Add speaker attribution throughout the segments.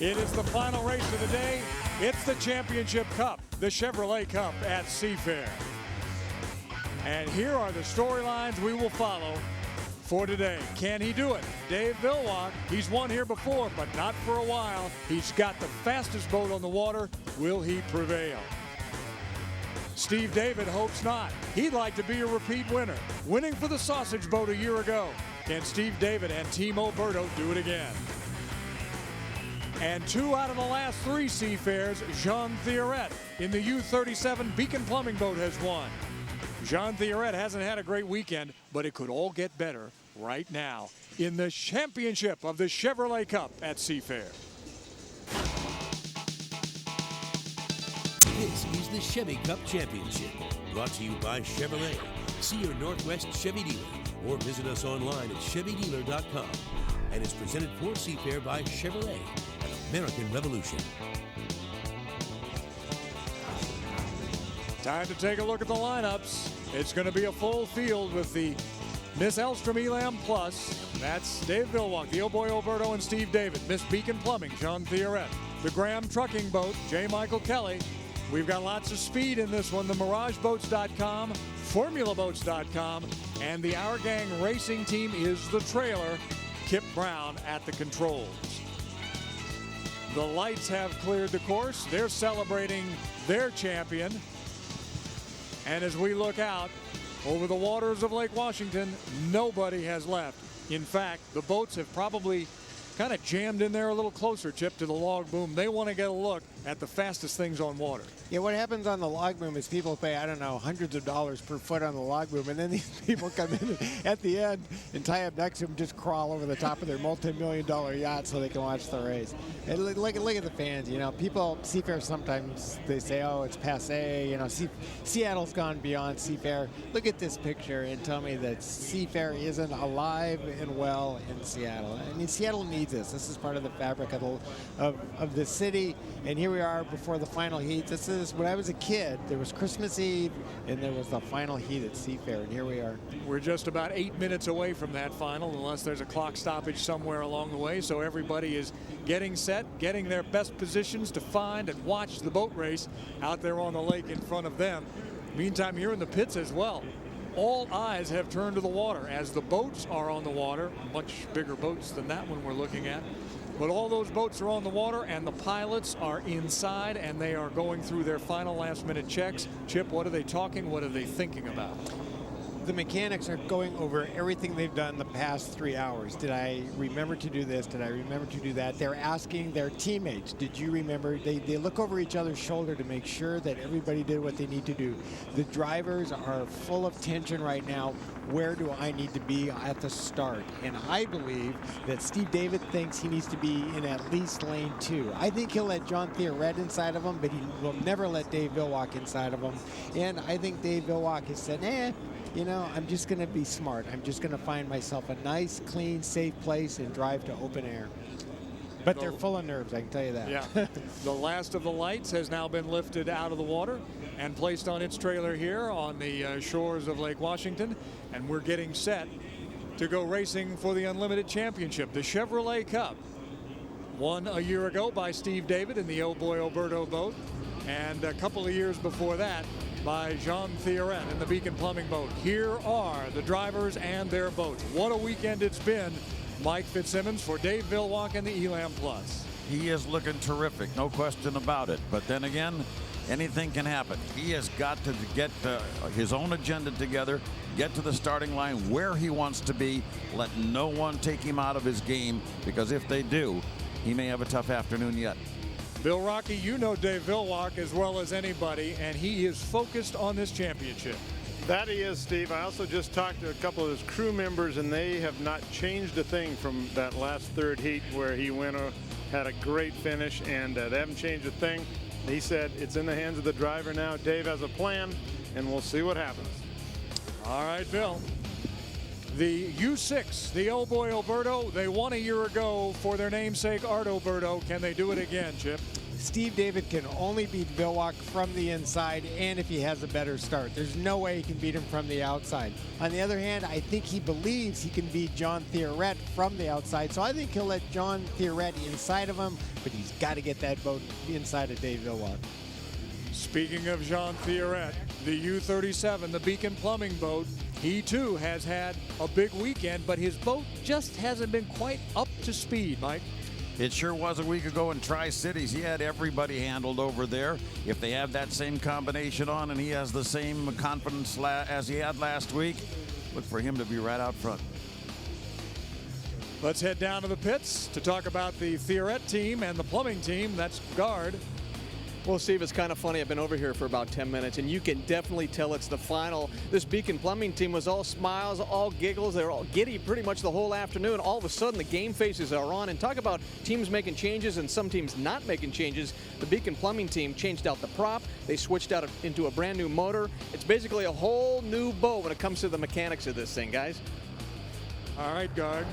Speaker 1: It is the final race of the day. It's the Championship Cup, the Chevrolet Cup at Seafair. And here are the storylines we will follow for today. Can he do it? Dave Villwock, he's won here before, but not for a while. He's got the fastest boat on the water. Will he prevail? Steve David hopes not. He'd like to be a repeat winner, winning for the sausage boat a year ago. Can Steve David and Team Oberto do it again? And 2 out of the last 3 Seafairs, Jean Thioret in the U-37 Beacon Plumbing boat has won. Jean Thioret hasn't had a great weekend, but it could all get better right now in the championship of the Chevrolet Cup at Seafair.
Speaker 2: This is the Chevy Cup Championship, brought to you by Chevrolet. See your Northwest Chevy dealer or visit us online at ChevyDealer.com. And is presented for Seafair by Chevrolet, an American Revolution.
Speaker 1: Time to take a look at the lineups. It's going to be a full field with the Miss Elstrom Elam Plus. That's Dave Villwock, the Oh Boy Oberto, and Steve David. Miss Beacon Plumbing, Jean Thioret. The Graham Trucking Boat, J. Michael Kelly. We've got lots of speed in this one. The MirageBoats.com, FormulaBoats.com, and the Our Gang Racing Team is the trailer. Kip Brown at the controls. The lights have cleared the course. They're celebrating their champion. And as we look out over the waters of Lake Washington, nobody has left. In fact, the boats have probably kind of jammed in there a little closer, Chip, to the log boom. They want to get a look at the fastest things on water.
Speaker 3: Yeah, what happens on the log boom is people pay, I don't know, hundreds of dollars per foot on the log boom, and then these people come in at the end and tie up next to them, just crawl over the top of their multi-million-dollar yacht so they can watch the race. And look at the fans. You know, people, Seafair, sometimes they say, oh, it's passé. You know, Seattle's gone beyond Seafair. Look at this picture and tell me that Seafair isn't alive and well in Seattle. I mean, Seattle needs this. This is part of the fabric of the city, and here we are before the final heat. This is, when I was a kid, there was Christmas Eve, and there was the final heat at Seafair, and here we are.
Speaker 1: We're just about 8 minutes away from that final, unless there's a clock stoppage somewhere along the way, so everybody is getting set, getting their best positions to find and watch the boat race out there on the lake in front of them. Meantime, here in the pits as well, all eyes have turned to the water as the boats are on the water, much bigger boats than that one we're looking at. But all those boats are on the water, and the pilots are inside, and they are going through their final last-minute checks. Chip, what are they talking? What are they thinking about?
Speaker 3: The mechanics are going over everything they've done the past 3 hours. Did I remember to do this? Did I remember to do that? They're asking their teammates, did you remember? They look over each other's shoulder to make sure that everybody did what they need to do. The drivers are full of tension right now. Where do I need to be at the start? And I believe that Steve David thinks he needs to be in at least lane 2. I think he'll let Jean Thioret inside of him, but he will never let Dave Villwock inside of him. And I think Dave Villwock has said, you know, I'm just going to be smart. I'm just going to find myself a nice, clean, safe place and drive to open air. But they're full of nerves, I can tell you that.
Speaker 1: Yeah. The last of the lights has now been lifted out of the water and placed on its trailer here on the shores of Lake Washington. And we're getting set to go racing for the Unlimited Championship, the Chevrolet Cup. Won a year ago by Steve David in the Oh Boy Oberto boat. And a couple of years before that by Jean Thioret in the Beacon Plumbing boat. Here are the drivers and their boats. What a weekend it's been. Mike Fitzsimmons for Dave Villwock and the Elam Plus.
Speaker 4: He is looking terrific, no question about it. But then again, anything can happen. He has got to get his own agenda together, get to the starting line where he wants to be, let no one take him out of his game, because if they do, he may have a tough afternoon yet.
Speaker 1: Bill Rocky, you know Dave Villwock as well as anybody, and he is focused on this championship.
Speaker 5: That he is, Steve. I also just talked to a couple of his crew members, and they have not changed a thing from that last third heat where he went, had a great finish, and they haven't changed a thing. He said it's in the hands of the driver now. Dave has a plan, and we'll see what happens.
Speaker 1: All right, Bill. The U6, the Oh Boy Oberto, they won a year ago for their namesake Art Oberto. Can they do it again, Chip?
Speaker 3: Steve David can only beat Vilwalk from the inside and if he has a better start. There's no way he can beat him from the outside. On the other hand, I think he believes he can beat John Theoret from the outside, so I think he'll let John Theoret inside of him, but he's got to get that boat inside of Dave Vilwalk.
Speaker 1: Speaking of Jean Theoret, the U-37, the Beacon Plumbing boat, he too has had a big weekend, but his boat just hasn't been quite up to speed, Mike.
Speaker 4: It sure was a week ago in Tri-Cities. He had everybody handled over there. If they have that same combination on and he has the same confidence as he had last week, look for him to be right out front.
Speaker 1: Let's head down to the pits to talk about the Theoret team and the plumbing team. That's Guard.
Speaker 6: Well, Steve, it's kind of funny. I've been over here for about 10 minutes, and you can definitely tell it's the final. This Beacon Plumbing team was all smiles, all giggles. They were all giddy pretty much the whole afternoon. All of a sudden, the game faces are on. And talk about teams making changes and some teams not making changes. The Beacon Plumbing team changed out the prop. They switched out into a brand new motor. It's basically a whole new boat when it comes to the mechanics of this thing, guys.
Speaker 1: All right, Guard.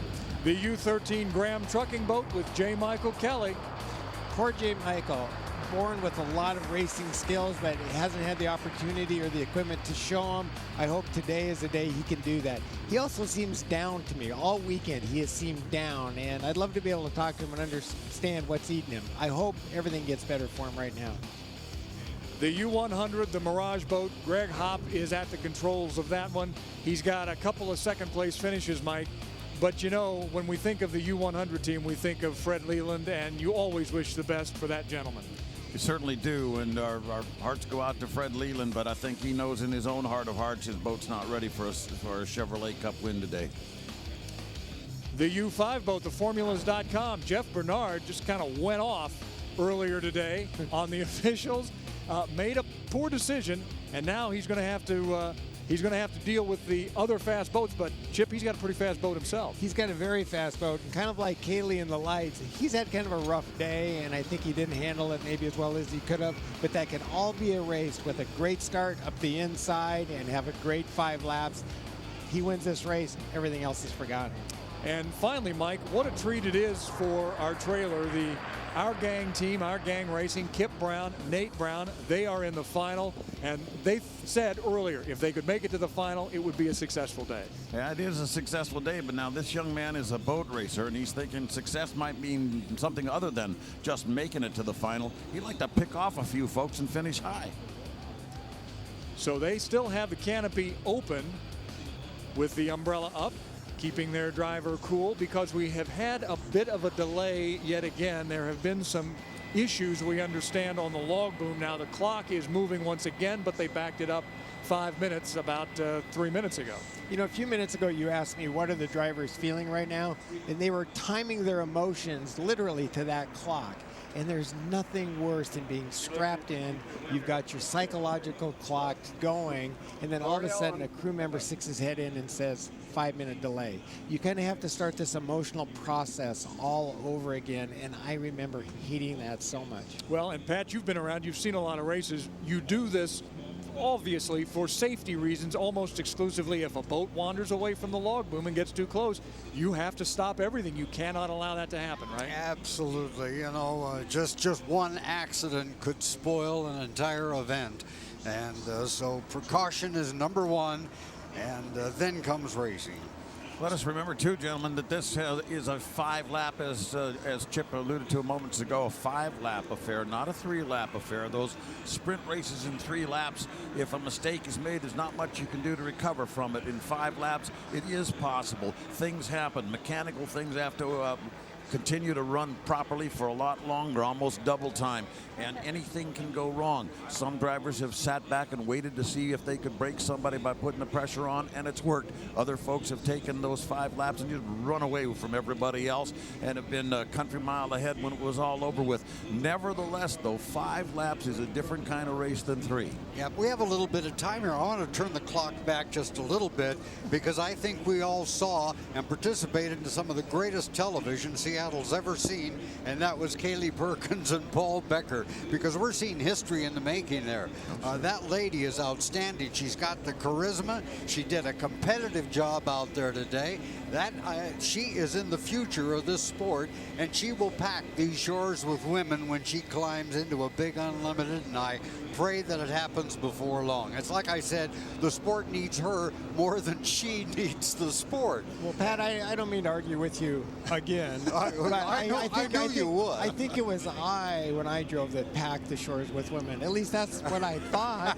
Speaker 1: The U-13 Graham trucking boat with J. Michael Kelly.
Speaker 3: Poor J. Michael. Born with a lot of racing skills, but he hasn't had the opportunity or the equipment to show him. I hope today is the day he can do that. He also seems down to me. All weekend he has seemed down, and I'd love to be able to talk to him and understand what's eating him. I hope everything gets better for him right now.
Speaker 1: The U-100, the Mirage boat, Greg Hopp is at the controls of that one. He's got a couple of second-place finishes, Mike. But, you know, when we think of the U-100 team, we think of Fred Leland, and you always wish the best for that gentleman.
Speaker 4: We certainly do, and our hearts go out to Fred Leland, but I think he knows in his own heart of hearts his boat's not ready for a Chevrolet Cup win today.
Speaker 1: The U5 boat, the Formulas.com, Jeff Bernard just kind of went off earlier today on the officials, made a poor decision, and now he's going to have to deal with the other fast boats. But Chip, he's got a pretty fast boat himself.
Speaker 3: He's got a very fast boat, and kind of like Kaylee in the lights, he's had kind of a rough day, and I think he didn't handle it maybe as well as he could have, but that can all be erased with a great start up the inside and have a great 5 laps. He wins this race, everything else is forgotten.
Speaker 1: And finally, Mike, what a treat it is for our trailer, our gang team, our gang racing, Kip Brown, Nate Brown. They are in the final, and they said earlier if they could make it to the final, it would be a successful day.
Speaker 4: Yeah, it is a successful day, but now this young man is a boat racer, and he's thinking success might mean something other than just making it to the final. He'd like to pick off a few folks and finish high.
Speaker 1: So they still have the canopy open with the umbrella up, keeping their driver cool, because we have had a bit of a delay yet again. There have been some issues we understand on the log boom. Now the clock is moving once again, but they backed it up 5 minutes about 3 minutes ago.
Speaker 3: You know, a few minutes ago you asked me what are the drivers feeling right now, and they were timing their emotions literally to that clock. And there's nothing worse than being strapped in. You've got your psychological clock going, and then all of a sudden a crew member sticks his head in and says 5-minute delay. You kind of have to start this emotional process all over again, and I remember hating that so much.
Speaker 1: Well, and Pat, you've been around, you've seen a lot of races. You do this obviously for safety reasons almost exclusively. If a boat wanders away from the log boom and gets too close, you have to stop everything. You cannot allow that to happen, right?
Speaker 7: Absolutely. You know, just one accident could spoil an entire event, and so precaution is number one, and then comes racing.
Speaker 4: Let us remember, too, gentlemen, that this is a 5-lap, as Chip alluded to moments ago, a 5-lap affair, not a 3-lap affair. Those sprint races in 3 laps, if a mistake is made, there's not much you can do to recover from it. In 5 laps, it is possible. Things happen. Mechanical things have to continue to run properly for a lot longer, almost double time, and anything can go wrong. Some drivers have sat back and waited to see if they could break somebody by putting the pressure on, and it's worked. Other folks have taken those 5 laps and just run away from everybody else and have been a country mile ahead when it was all over with. Nevertheless, though, 5 laps is a different kind of race than 3.
Speaker 7: Yeah, we have a little bit of time here. I want to turn the clock back just a little bit, because I think we all saw and participated in some of the greatest television Seattle Seattle's ever seen, and that was Kaylee Perkins and Paul Becker, because we're seeing history in the making there. That lady is outstanding. She's got the charisma. She did a competitive job out there today. She is in the future of this sport, and she will pack these shores with women when she climbs into a big unlimited, and I pray that it happens before long. It's like I said, the sport needs her more than she needs the sport.
Speaker 3: Well, Pat, I don't mean to argue with you again.
Speaker 7: I knew you would.
Speaker 3: I think it was when I drove, that packed the shores with women. At least that's what I thought.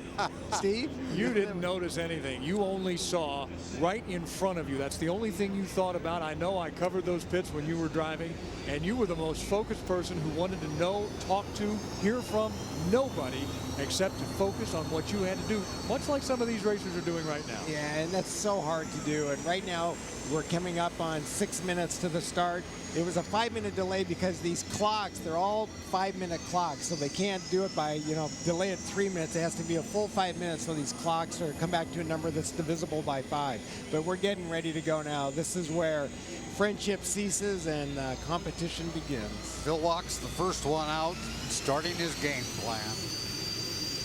Speaker 3: Steve?
Speaker 1: You didn't notice anything. You only saw right in front of you. That's the only thing you thought about. I know I covered those pits when you were driving, and you were the most focused person who wanted to know, talk to, hear from nobody except to focus on what you had to do, much like some of these racers are doing right now.
Speaker 3: Yeah, and that's so hard to do. And right now, we're coming up on 6 minutes to the start. It was a 5-minute delay because these clocks, they're all 5-minute clocks, so they can't do it by, delay it 3 minutes. It has to be a full 5 minutes, so these clocks come back to a number that's divisible by 5. But we're getting ready to go now. This is where friendship ceases and competition begins.
Speaker 7: Phil Walk's the first one out, starting his game plan.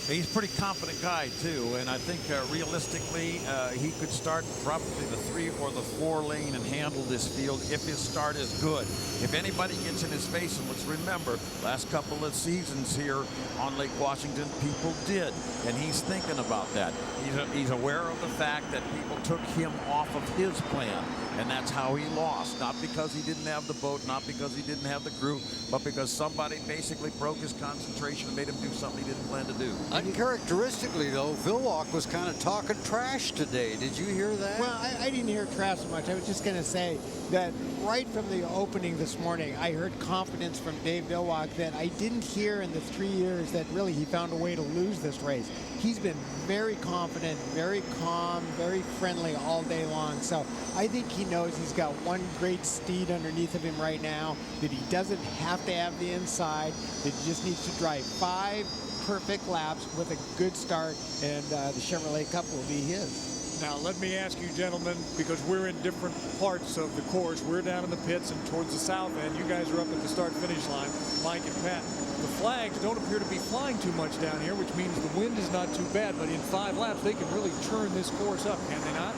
Speaker 4: He's a pretty confident guy, too, and I think realistically he could start probably the 3 or the 4 lane and handle this field if his start is good. If anybody gets in his face, and let's remember, last couple of seasons here on Lake Washington, people did, and he's thinking about that. He's aware of the fact that people took him off of his plan, and that's how he lost. Not because he didn't have the boat, not because he didn't have the crew, but because somebody basically broke his concentration and made him do something he didn't plan to do.
Speaker 7: Uncharacteristically, though, Phil Walk was kind of talking trash today. Did you hear that?
Speaker 3: Well, I didn't hear trash so much. I was just going to say that right from the opening this morning, I heard confidence from Dave Villwock that I didn't hear in the 3 years that really he found a way to lose this race. He's been very confident, very calm, very friendly all day long. So I think he knows he's got one great steed underneath of him right now, that he doesn't have to have the inside, that he just needs to drive 5 perfect laps with a good start, and the Chevrolet Cup will be his.
Speaker 1: Now, let me ask you, gentlemen, because we're in different parts of the course. We're down in the pits and towards the south end. You guys are up at the start-finish line, Mike and Pat. The flags don't appear to be flying too much down here, which means the wind is not too bad, but in 5 laps, they can really churn this course up, can they not?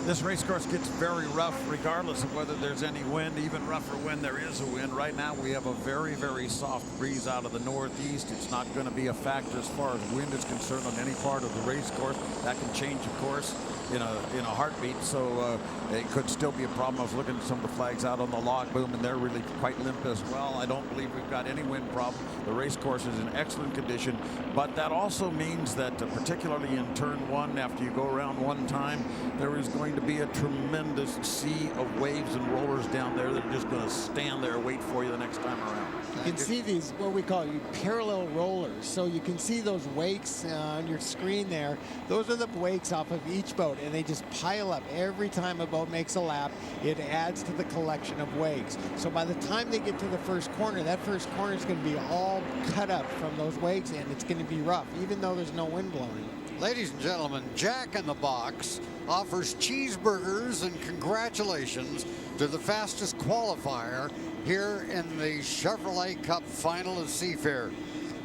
Speaker 4: This race course gets very rough regardless of whether there's any wind, even rougher when there is a wind. Right now we have a very, very soft breeze out of the northeast. It's not going to be a factor as far as wind is concerned on any part of the race course. That can change, of course, in a heartbeat, so it could still be a problem. I was looking at some of the flags out on the log boom, and they're really quite limp as well. I don't believe we've got any wind problem. The race course is in excellent condition, but that also means that particularly in turn 1, after you go around one time, there is going to be a tremendous sea of waves and rollers down there that are just going to stand there and wait for you the next time around.
Speaker 3: You can see these, what we call parallel rollers. So you can see those wakes on your screen there. Those are the wakes off of each boat, and they just pile up. Every time a boat makes a lap, it adds to the collection of wakes. So by the time they get to the first corner, that first corner is going to be all cut up from those wakes, and it's going to be rough, even though there's no wind blowing.
Speaker 7: Ladies and gentlemen, Jack in the Box offers cheeseburgers and congratulations to the fastest qualifier here in the Chevrolet Cup final at Seafair.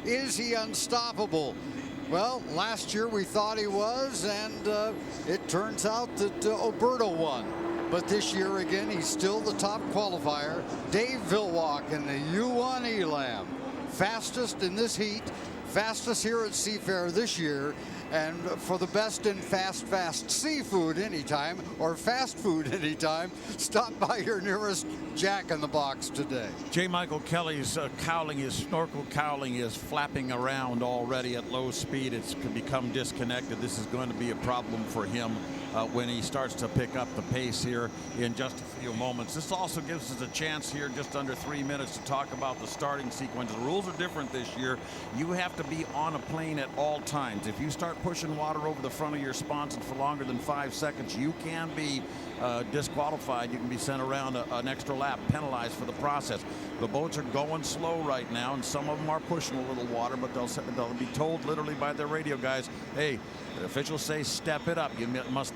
Speaker 7: Is he unstoppable? Well, last year we thought he was, and it turns out that Oberto won. But this year again, he's still the top qualifier. Dave Villwock in the U1 Elam. Fastest in this heat, fastest here at Seafair this year. And for the best in fast seafood anytime, or fast food anytime, stop by your nearest Jack in the Box today.
Speaker 4: J. Michael Kelly's cowling, his snorkel cowling is flapping around already at low speed. It's become disconnected. This is going to be a problem for him when he starts to pick up the pace here in just a few moments. This also gives us a chance here, just under 3 minutes, to talk about the starting sequence. The rules are different this year. You have to be on a plane at all times. If you start pushing water over the front of your sponson for longer than 5 seconds, you can be disqualified. You can be sent around an extra lap, penalized for the process. The boats are going slow right now, and some of them are pushing a little water, but they'll be told literally by their radio guys, hey, the officials say step it up.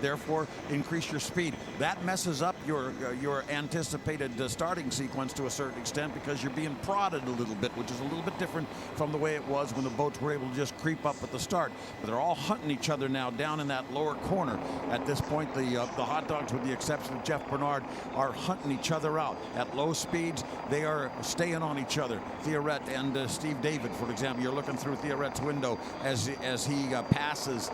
Speaker 4: therefore increase your speed. That messes up your anticipated starting sequence to a certain extent because you're being prodded a little bit, which is a little bit different from the way it was when the boats were able to just creep up at the start. But they're all hunting each other now down in that lower corner. At this point, the hot dogs, with the exception of Jeff Bernard, are hunting each other out. At low speeds, they are staying on each other. Thierret and Steve David, for example, you're looking through Thierret's window as he passes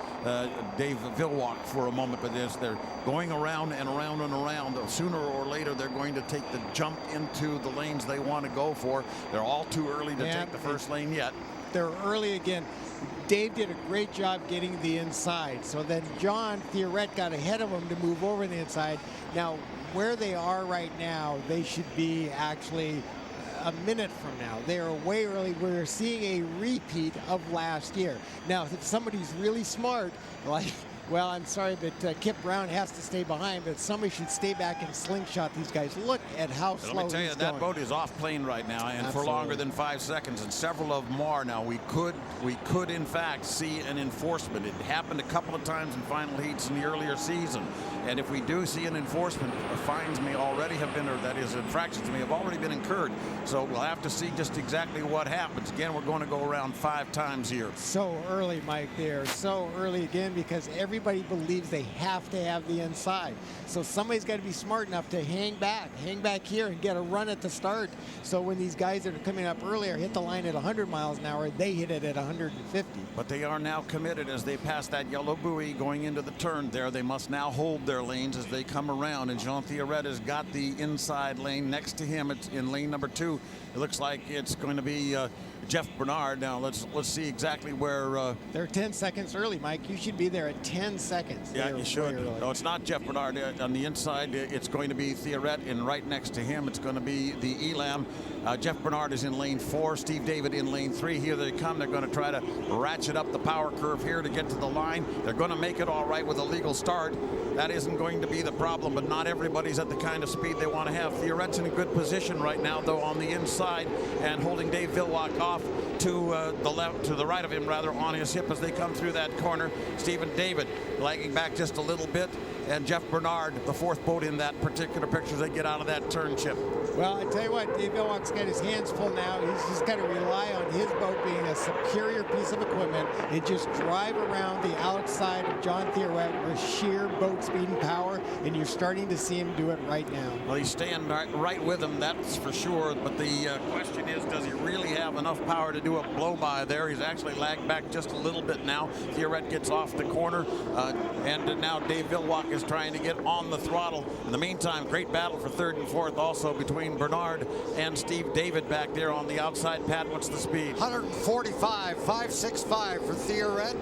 Speaker 4: Dave Villwalk for a moment, but as they're going around and around and around, sooner or later they're going to take the jump into the lanes they want to go for. They're all too early to take the first lane yet.
Speaker 3: They're early again. Dave did a great job getting the inside. So then John Thierret got ahead of him to move over the inside. Now, where they are right now, they should be actually a minute from now. They are way early. We're seeing a repeat of last year. Now, if somebody's really smart, like, well, I'm sorry, but Kip Brown has to stay behind, but somebody should stay back and slingshot these guys. Look at how slow he's going.
Speaker 4: Let me tell you, that boat is off plane right now, and for longer than 5 seconds, and several of them are. Now, we could in fact see an enforcement. It happened a couple of times in final heats in the earlier season, and if we do see an enforcement, fines may already have been, or that is, infractions may have already been incurred. So we'll have to see just exactly what happens. Again, we're going to go around 5 times here.
Speaker 3: So early, Mike, there. So early again because everybody believes they have to have the inside. So somebody's got to be smart enough to hang back here and get a run at the start. So when these guys that are coming up earlier hit the line at 100 miles an hour, they hit it at 150.
Speaker 4: But they are now committed as they pass that yellow buoy going into the turn there. They must now hold their lanes as they come around, and Jean Thierret has got the inside lane next to him. It's in lane number 2. It looks like it's going to be Jeff Bernard. Now let's see exactly where
Speaker 3: they're 10 seconds early, Mike. You should be there at 10 seconds.
Speaker 4: Yeah, you should. No, it's not Jeff Bernard on the inside. It's going to be Thierret, and right next to him it's going to be the Elam. Jeff Bernard is in lane 4, Steve David in lane 3. Here they come. They're going to try to ratchet up the power curve here to get to the line. They're going to make it all right with a legal start. That isn't going to be the problem, but not everybody's at the kind of speed they want to have. Thierret's in a good position right now, though, on the inside, and holding Dave Villwalk off to the left, to the right of him, rather, on his hip as they come through that corner. Stephen David lagging back just a little bit, and Jeff Bernard, the 4th boat in that particular picture, as they get out of that turn, Chip.
Speaker 3: Well, I tell you what, Dave Villwalk's got his hands full now. He's just got to rely on his boat being a superior piece of equipment and just drive around the outside of John Thierret with sheer boat speed and power, and you're starting to see him do it right now.
Speaker 4: Well, he's staying right with him, that's for sure, but the question is, does he really have enough power to do a blow-by there? He's actually lagged back just a little bit now. Thierret gets off the corner, and now Dave Villwalk is trying to get on the throttle. In the meantime, great battle for 3rd and 4th also between Bernard and Steve David back there on the outside. Pat, what's the speed?
Speaker 7: 145, 565 for Thierret.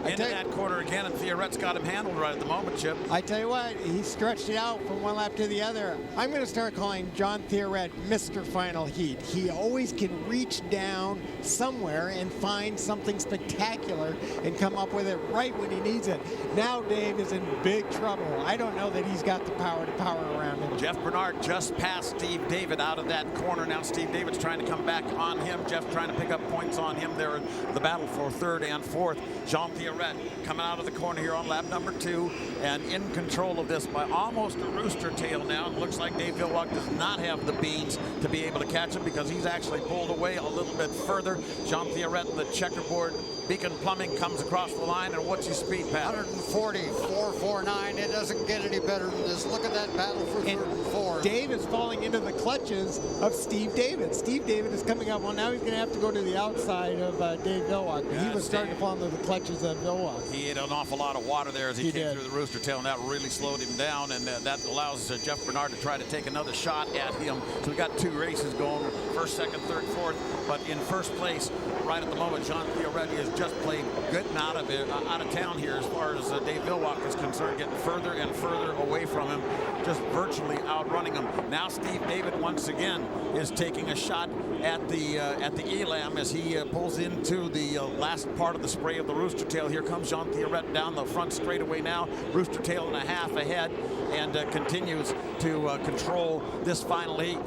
Speaker 4: Into that corner again, and Thierret's got him handled right at the moment, Chip.
Speaker 3: I tell you what, he stretched it out from one lap to the other. I'm going to start calling John Thierret Mr. Final Heat. He always can reach down somewhere and find something spectacular and come up with it right when he needs it. Now Dave is in big trouble. I don't know that he's got the power to power around him.
Speaker 4: Jeff Bernard just passed Steve David out of that corner. Now Steve David's trying to come back on him. Jeff trying to pick up points on him there in the battle for 3rd and 4th. Jean Thierret coming out of the corner here on lap number 2 and in control of this by almost a rooster tail now. It looks like Dave Villwalk does not have the beans to be able to catch him because he's actually pulled away a little bit further. Jean Thierret in the checkerboard Beacon Plumbing comes across the line, and what's your speed, Pat?
Speaker 7: 140, 449. It doesn't get any better than this. Look at that battle for 3rd and 4th.
Speaker 3: Dave is falling into the clutches of Steve David. Steve David is coming up. Well, now he's going to have to go to the outside of Dave Villwalk. He was starting to fall into the clutches of Villwalk.
Speaker 4: He hit an awful lot of water there as he came through the rooster tail, and that really slowed him down, and that allows Jeff Bernard to try to take another shot at him. So we got 2 races going, 1st, 2nd, 3rd, 4th, but in 1st place right at the moment, Jean Thierret has just played good and out of town here as far as Dave Villwalk is concerned, getting further and further away from him, just virtually outrunning him. Now Steve David once again is taking a shot at the Elam as he pulls into the last part of the spray of the rooster tail. Here comes Jean Thierret down the front straightaway now, rooster tail and a half ahead, and continues to control this final heat.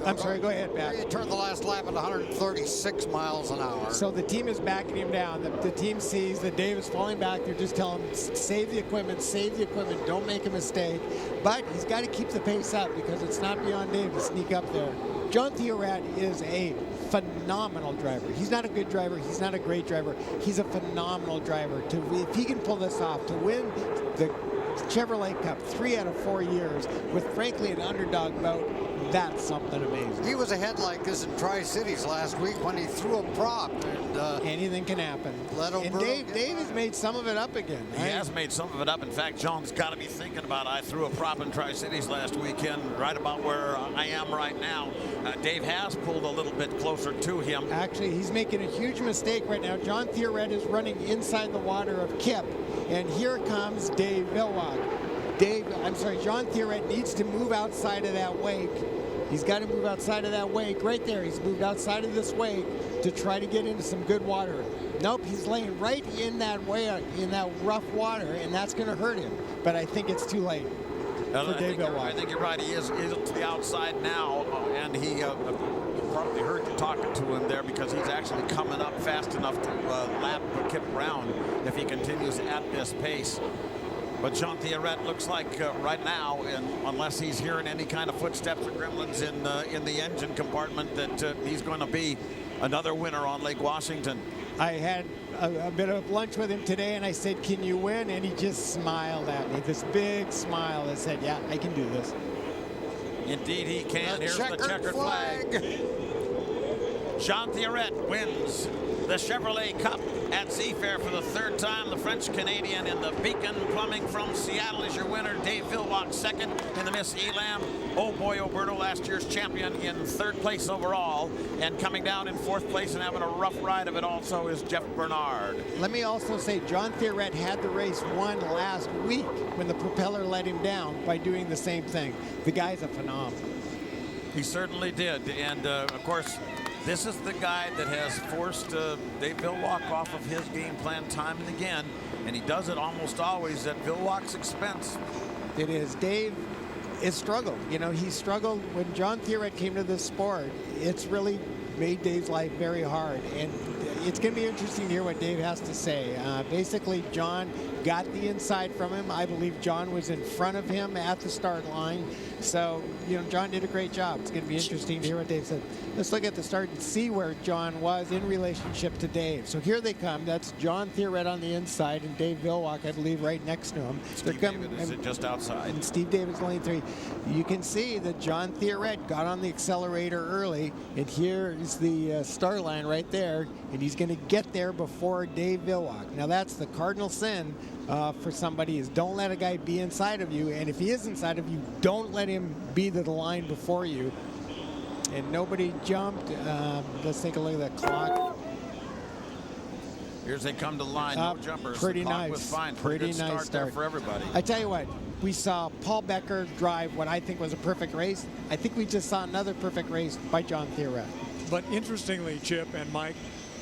Speaker 3: I'm sorry, go ahead, Pat.
Speaker 7: He turned the last lap at 136 miles an hour.
Speaker 3: So the team is backing him down. The team sees that Dave is falling back. They're just telling him, save the equipment, don't make a mistake. But he's got to keep the pace up because it's not beyond Dave to sneak up there. John Theoret is a phenomenal driver. He's not a good driver. He's not a great driver. He's a phenomenal driver. If he can pull this off, to win the Chevrolet Cup 3 out of 4 years with, frankly, an underdog boat, that's something amazing.
Speaker 7: He was ahead like this in Tri-Cities last week when he threw a prop. And
Speaker 3: anything can happen. And Dave has made some of it up again.
Speaker 4: He has made some of it up. In fact, John's got to be thinking about, I threw a prop in Tri-Cities last weekend, right about where I am right now. Dave has pulled a little bit closer to him.
Speaker 3: Actually, he's making a huge mistake right now. John Theoret is running inside the water of Kip. And here comes Dave Villwock. John Theoret needs to move outside of that wake. He's got to move outside of that wake right there. He's moved outside of this wake to try to get into some good water. Nope, he's laying right in that in that rough water, and that's going to hurt him. But I think it's too late for Dave Villwock.
Speaker 4: I think you're right. He is to the outside now, and he probably heard you talking to him there because he's actually coming up fast enough to lap Kip Brown if he continues at this pace. But John Theoret looks like right now, and unless he's hearing any kind of footsteps or gremlins in the engine compartment, that he's going to be another winner on Lake Washington.
Speaker 3: I had a bit of lunch with him today, and I said, "Can you win?" And he just smiled at me, this big smile that said, "Yeah, I can do this."
Speaker 4: Indeed, he can. Here's the checkered flag. John Theoret wins the Chevrolet Cup at Seafair for the 3rd time. The French-Canadian in the Beacon Plumbing from Seattle is your winner. Dave Villwock second in the Miss Elam. Oh boy, Oberto, last year's champion, in 3rd place overall. And coming down in 4th place and having a rough ride of it also is Jeff Bernard.
Speaker 3: Let me also say John Theoret had the race won last week when the propeller let him down by doing the same thing. The guy's a phenomenon.
Speaker 4: He certainly did. And of course, this is the guy that has forced Dave Villwock off of his game plan time and again, and he does it almost always at Villwock's expense.
Speaker 3: It is. Dave has struggled. You know, he struggled when John Theoret came to this sport. It's really made Dave's life very hard, and it's going to be interesting to hear what Dave has to say. Basically, John got the inside from him. I believe John was in front of him at the start line. So, you know, John did a great job. It's going to be interesting to hear what Dave said. Let's look at the start and see where John was in relationship to Dave. So here they come. That's John Theoret on the inside and Dave Villwock, I believe, right next to him.
Speaker 4: Steve David is just outside.
Speaker 3: And Steve David's lane 3. You can see that John Theoret got on the accelerator early, and here is the start line right there, and he's going to get there before Dave Villwock. Now that's the cardinal sin for somebody, is don't let a guy be inside of you, and if he is inside of you, don't let him be to the line before you. And nobody jumped. Let's take a look at the clock.
Speaker 4: Here's they come to the line, no jumpers.
Speaker 3: Pretty
Speaker 4: the clock
Speaker 3: nice.
Speaker 4: Was fine.
Speaker 3: Pretty
Speaker 4: good
Speaker 3: nice
Speaker 4: start there for everybody.
Speaker 3: I tell you what, we saw Paul Becker drive what I think was a perfect race. I think we just saw another perfect race by John Theoret.
Speaker 1: But interestingly, Chip and Mike,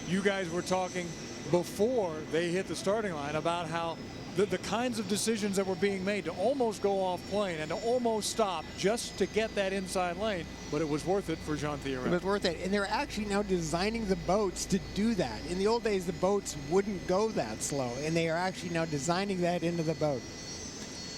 Speaker 1: you guys were talking before they hit the starting line about how the kinds of decisions that were being made to almost go off plane and to almost stop just to get that inside lane, but it was worth it for John Theoret.
Speaker 3: It was worth it, and they're actually now designing the boats to do that. In the old days, the boats wouldn't go that slow, and they are actually now designing that into the boat.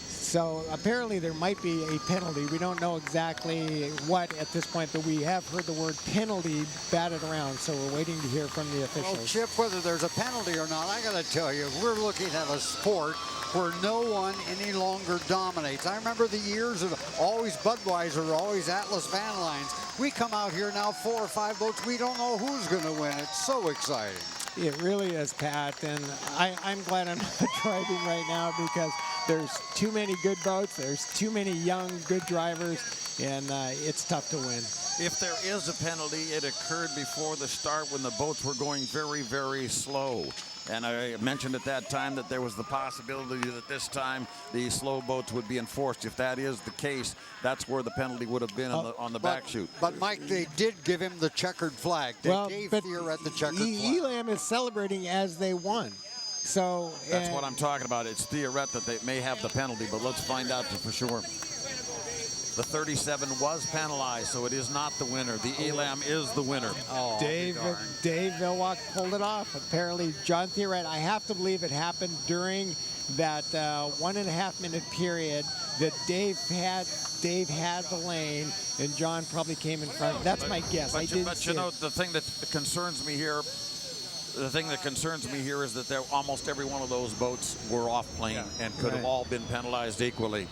Speaker 3: So apparently there might be a penalty. We don't know exactly what at this point, but we have heard the word penalty batted around, so we're waiting to hear from the officials.
Speaker 7: Well, Chip, whether there's a penalty or not, I got to tell you, we're looking at a sport where no one any longer dominates. I remember the years of always Budweiser, always Atlas Van Lines. We come out here now, 4 or 5 boats. We don't know who's going to win. It's so exciting.
Speaker 3: It really is, Pat, and I'm glad I'm not driving right now because there's too many good boats, there's too many young, good drivers, and it's tough to win.
Speaker 4: If there is a penalty, it occurred before the start when the boats were going very, very slow. And I mentioned at that time that there was the possibility that this time the slow boats would be enforced. If that is the case, that's where the penalty would have been on the back chute.
Speaker 7: But, Mike, they did give him the checkered flag. They gave Theoret the checkered flag.
Speaker 3: Elam is celebrating as they won. So
Speaker 4: that's what I'm talking about. It's Theoret that they may have the penalty, but let's find out for sure. The 37 was penalized, so it is not the winner. The Elam is the winner.
Speaker 7: Oh,
Speaker 3: Dave Vilwalk pulled it off. Apparently, John Theoret, I have to believe it happened during that 1.5 minute period that Dave had the lane, and John probably came in front. That's my guess.
Speaker 4: But you know, the thing that concerns me here, is that almost every one of those boats were off plane and could have all been penalized equally.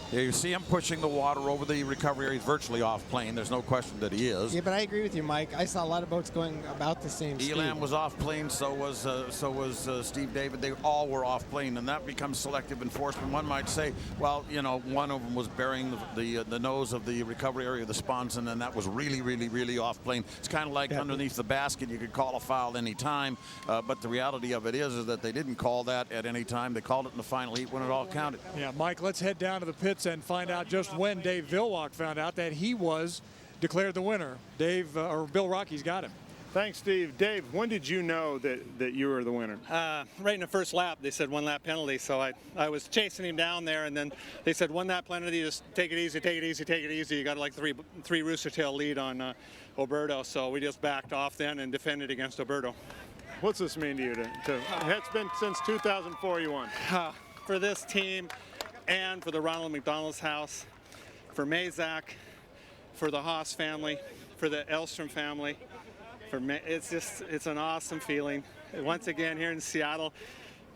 Speaker 4: You see him pushing the water over the recovery area. He's virtually off plane. There's no question that he is.
Speaker 3: Yeah, but I agree with you, Mike. I saw a lot of boats going about the same speed.
Speaker 4: Elam was off plane. So was Steve David. They all were off plane, and that becomes selective enforcement. One might say, well, you know, one of them was bearing the nose of the recovery area of the sponson, and that was really, really, really off plane. It's kind of like underneath the basket. You could call a foul any time, but the reality of it is that they didn't call that at any time. They called it in the final heat when it all counted.
Speaker 1: Yeah, Mike, let's head down to the pits and find out just when Dave Vilwalk found out that he was declared the winner. Bill Rocky's got him.
Speaker 5: Thanks, Steve. Dave, when did you know that you were the winner?
Speaker 8: Right in the first lap, they said 1 lap penalty, so I was chasing him down there, and then they said 1 lap penalty, just take it easy, take it easy, take it easy. You got like three rooster tail lead on Oberto, so we just backed off then and defended against Oberto.
Speaker 5: What's this mean to you? It's been since 2004 you won.
Speaker 8: For this team, and for the Ronald McDonald's house, for Mazak, for the Haas family, for the Elstrom family, it's an awesome feeling. Once again here in Seattle,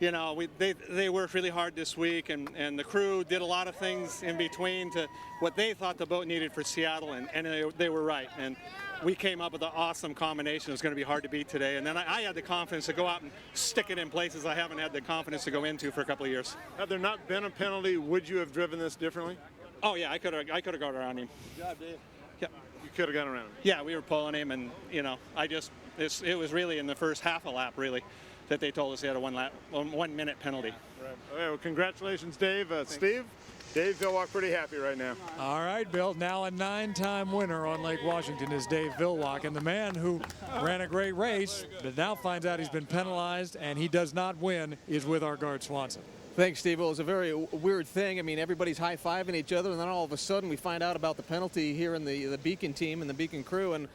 Speaker 8: you know, they worked really hard this week, and the crew did a lot of things in between to what they thought the boat needed for Seattle, and they were right. And we came up with an awesome combination. It was going to be hard to beat today. And then I had the confidence to go out and stick it in places I haven't had the confidence to go into for a couple of years.
Speaker 5: Had there not been a penalty, would you have driven this differently?
Speaker 8: Oh, yeah, I could have gone around him.
Speaker 5: Good job, Dave.
Speaker 8: Yeah.
Speaker 5: You could have gone around him.
Speaker 8: Yeah, we were pulling him, and, you know, it was really in the first half a lap, really, that they told us he had a 1 minute penalty.
Speaker 5: Right. Okay, well, congratulations, Dave. Steve? Dave Vilwalk pretty happy right now.
Speaker 1: All right, Bill. Now a 9-time winner on Lake Washington is Dave Vilwalk, and the man who ran a great race but now finds out he's been penalized and he does not win is with our guard Swanson.
Speaker 6: Thanks, Steve. It was a very weird thing. I mean, everybody's high-fiving each other, and then all of a sudden we find out about the penalty here in the Beacon team and the Beacon crew. And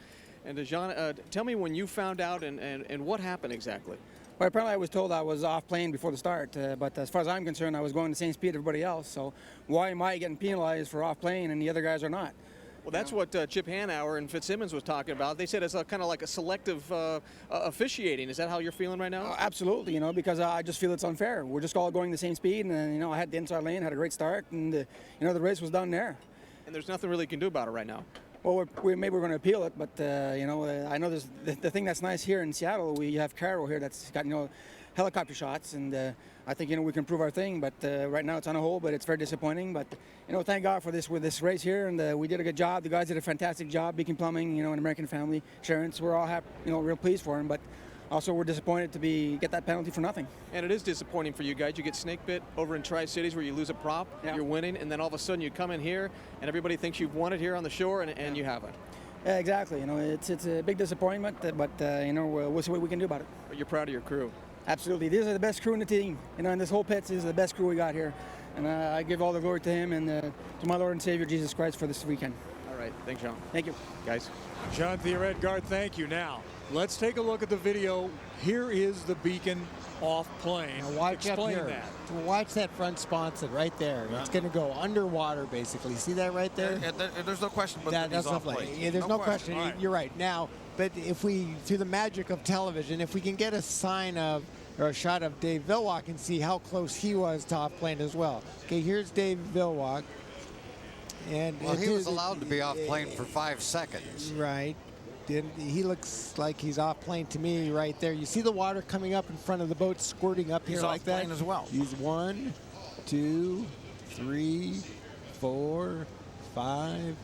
Speaker 6: Dejan, tell me when you found out and what happened exactly.
Speaker 9: Well, apparently I was told I was off plane before the start, but as far as I'm concerned, I was going the same speed as everybody else. So why am I getting penalized for off plane and the other guys are not?
Speaker 6: Well, that's what Chip Hanauer and Fitzsimmons was talking about. They said it's kind of like a selective officiating. Is that how you're feeling right now?
Speaker 9: Absolutely, you know, because I just feel it's unfair. We're just all going the same speed, and you know, I had the inside lane, had a great start, and you know, the race was done there.
Speaker 6: And there's nothing really you can do about it right now.
Speaker 9: Well, maybe we're going to appeal it, but you know, I know there's the thing that's nice here in Seattle. We have KIRO here that's got, you know, helicopter shots, and I think, you know, we can prove our thing. But right now it's on a hold, but it's very disappointing. But you know, thank God for this race here, and we did a good job. The guys did a fantastic job. Beacon Plumbing, you know, an American family, insurance. We're all happy, you know, real pleased for him, but. Also, we're disappointed to get that penalty for nothing.
Speaker 6: And it is disappointing for you guys. You get snake bit over in Tri-Cities where you lose a prop, you're winning, and then all of a sudden you come in here and everybody thinks you've won it here on the shore, and you haven't.
Speaker 9: Yeah, exactly. You know, it's a big disappointment, but you know, we'll see what we can do about it.
Speaker 6: But you're proud of your crew.
Speaker 9: Absolutely. These are the best crew in the team. You know, in this whole pits, these are the best crew we got here. And I give all the glory to him and to my Lord and Savior Jesus Christ for this weekend.
Speaker 6: All right. Thanks, John.
Speaker 9: Thank you.
Speaker 6: Guys.
Speaker 1: John Theoret, guard, thank you. Now, let's take a look at the video. Here is the Beacon off plane.
Speaker 3: Now watch
Speaker 1: Explain
Speaker 3: up here.
Speaker 1: that.
Speaker 3: Watch that front sponson right there. Yeah. It's going to go underwater, basically. See that right there?
Speaker 4: There's no question but
Speaker 3: that's
Speaker 4: off
Speaker 3: plane.
Speaker 4: plane.
Speaker 3: Yeah, there's no question.
Speaker 1: Right.
Speaker 3: You're right. Now, but if we, through the magic of television, if we can get a sign of or a shot of Dave Vilwalk and see how close he was to off plane as well. Okay, here's Dave Vilwalk. And
Speaker 7: well, he was allowed to be off plane for 5 seconds.
Speaker 3: Right. He looks like he's off plane to me right there. You see the water coming up in front of the boat, squirting up here like that?
Speaker 4: He's off plane as well.
Speaker 3: He's 1, 2, 3, 4, 5,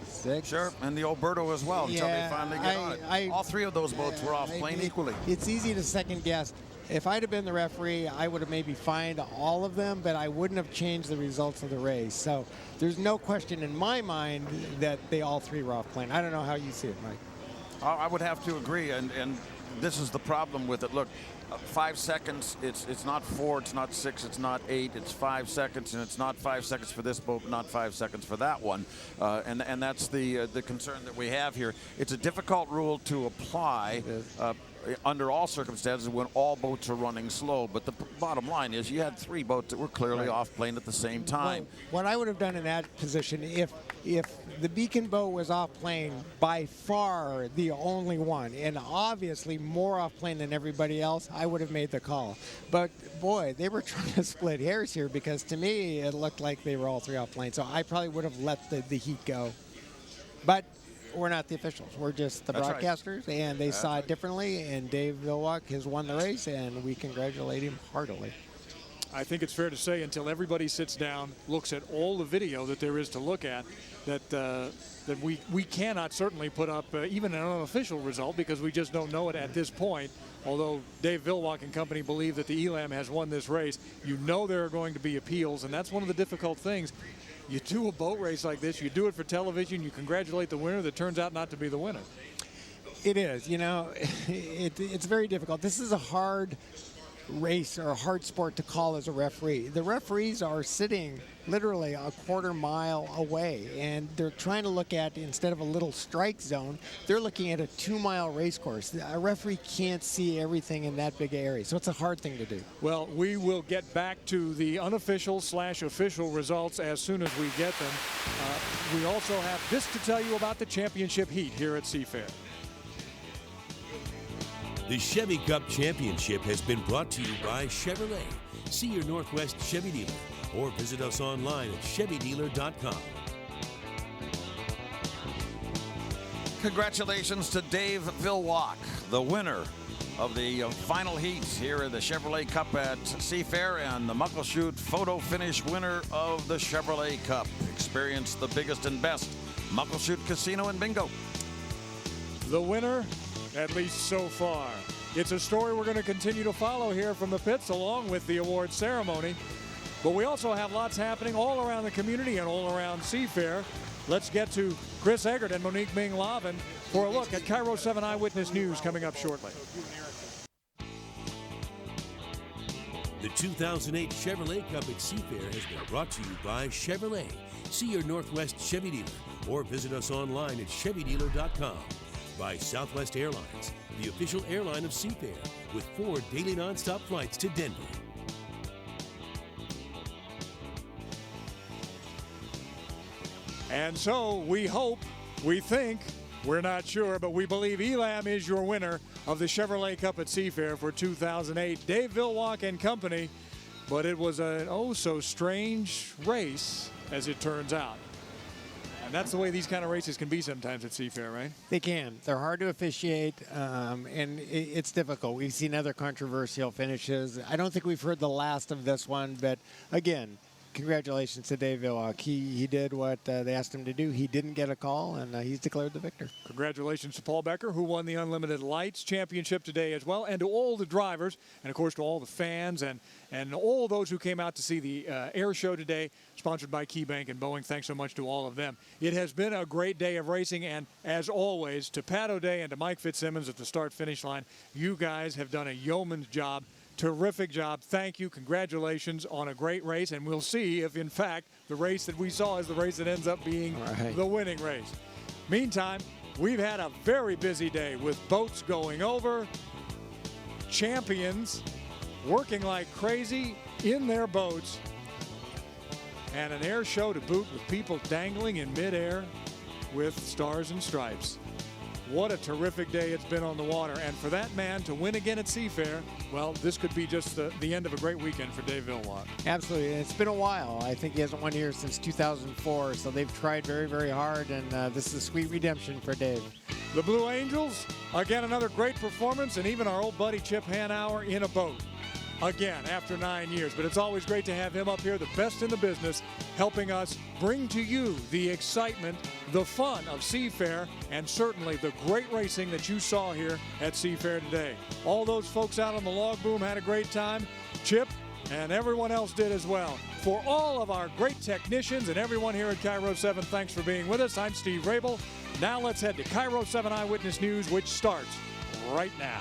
Speaker 3: 6.
Speaker 4: Sure, and the Oberto as well until they finally get on it. All three of those boats were off plane equally.
Speaker 3: It's easy to second guess. If I'd have been the referee, I would have maybe fined all of them, but I wouldn't have changed the results of the race. So there's no question in my mind that they all three were off plane. I don't know how you see it, Mike.
Speaker 4: I would have to agree, and this is the problem with it. Look, 5 seconds. It's not 4, it's not 6, it's not 8. It's 5 seconds, and it's not 5 seconds for this boat, not 5 seconds for that one. And that's the concern that we have here. It's a difficult rule to apply under all circumstances when all boats are running slow. But the bottom line is you had 3 boats that were clearly off plane at the same time.
Speaker 3: Well, what I would have done in that position, if the Beacon boat was off plane, by far the only one, and obviously more off plane than everybody else, I would have made the call. But boy, they were trying to split hairs here, because to me it looked like they were all 3 off plane. So I probably would have let the heat go. But we're not the officials. We're just the broadcasters, and they saw it differently, and Dave Villwock has won the race, and we congratulate him heartily.
Speaker 1: I think it's fair to say, until everybody sits down, looks at all the video that there is to look at, that we cannot certainly put up even an unofficial result, because we just don't know it at this point. Although Dave Villwock and company believe that the Elam has won this race, you know there are going to be appeals, and that's one of the difficult things. You do a boat race like this, you do it for television, you congratulate the winner that turns out not to be the winner.
Speaker 3: It is, you know, it's very difficult. This is a hard race or a hard sport to call as a referee. The referees are sitting literally a quarter mile away, and they're trying to look at, instead of a little strike zone, they're looking at a 2-mile race course. A referee can't see everything in that big area, so it's a hard thing to do.
Speaker 1: Well, we will get back to the unofficial/official results as soon as we get them. We also have this to tell you about the championship heat here at Seafair.
Speaker 2: The Chevy Cup Championship has been brought to you by Chevrolet. See your Northwest Chevy dealer or visit us online at chevydealer.com.
Speaker 4: Congratulations to Dave Villwock, the winner of the final heats here at the Chevrolet Cup at Seafair, and the Muckleshoot photo finish winner of the Chevrolet Cup. Experience the biggest and best Muckleshoot Casino and Bingo.
Speaker 1: The winner, at least so far. It's a story we're going to continue to follow here from the pits, along with the award ceremony. But we also have lots happening all around the community and all around Seafair. Let's get to Chris Eggert and Monique Ming-Lavin for a look at KIRO 7 Eyewitness News coming up shortly.
Speaker 2: The 2008 Chevrolet Cup at Seafair has been brought to you by Chevrolet. See your Northwest Chevy dealer or visit us online at chevydealer.com. By Southwest Airlines, the official airline of Seafair, with 4 daily nonstop flights to Denver.
Speaker 1: And so we hope, we think, we're not sure, but we believe Elam is your winner of the Chevrolet Cup at Seafair for 2008. Dave Villwock and company, but it was an oh-so-strange race, as it turns out. And that's the way these kind of races can be sometimes at Seafair, right?
Speaker 3: They can. They're hard to officiate, and it's difficult. We've seen other controversial finishes. I don't think we've heard the last of this one, but again, congratulations to Dave Villwock. He did what they asked him to do. He didn't get a call, and he's declared the victor.
Speaker 1: Congratulations to Paul Becker, who won the Unlimited Lights Championship today as well, and to all the drivers, and of course to all the fans and all those who came out to see the air show today, sponsored by KeyBank and Boeing. Thanks so much to all of them. It has been a great day of racing, and as always, to Pat O'Day and to Mike Fitzsimmons at the start-finish line, you guys have done a yeoman's job. Terrific job. Thank you. Congratulations on a great race. And we'll see if, in fact, the race that we saw is the race that ends up being the winning race. Meantime, we've had a very busy day with boats going over, champions working like crazy in their boats, and an air show to boot with people dangling in midair with stars and stripes. What a terrific day it's been on the water. And for that man to win again at Seafair, well, this could be just the end of a great weekend for Dave Villwock.
Speaker 3: Absolutely. And it's been a while. I think he hasn't won here since 2004, so they've tried very, very hard, and this is a sweet redemption for Dave.
Speaker 1: The Blue Angels, again, another great performance, and even our old buddy Chip Hanauer in a boat. Again, after 9 years. But it's always great to have him up here, the best in the business, helping us bring to you the excitement, the fun of Seafair, and certainly the great racing that you saw here at Seafair today. All those folks out on the log boom had a great time. Chip and everyone else did as well. For all of our great technicians and everyone here at KIRO 7, thanks for being with us. I'm Steve Rabel. Now let's head to KIRO 7 Eyewitness News, which starts right now.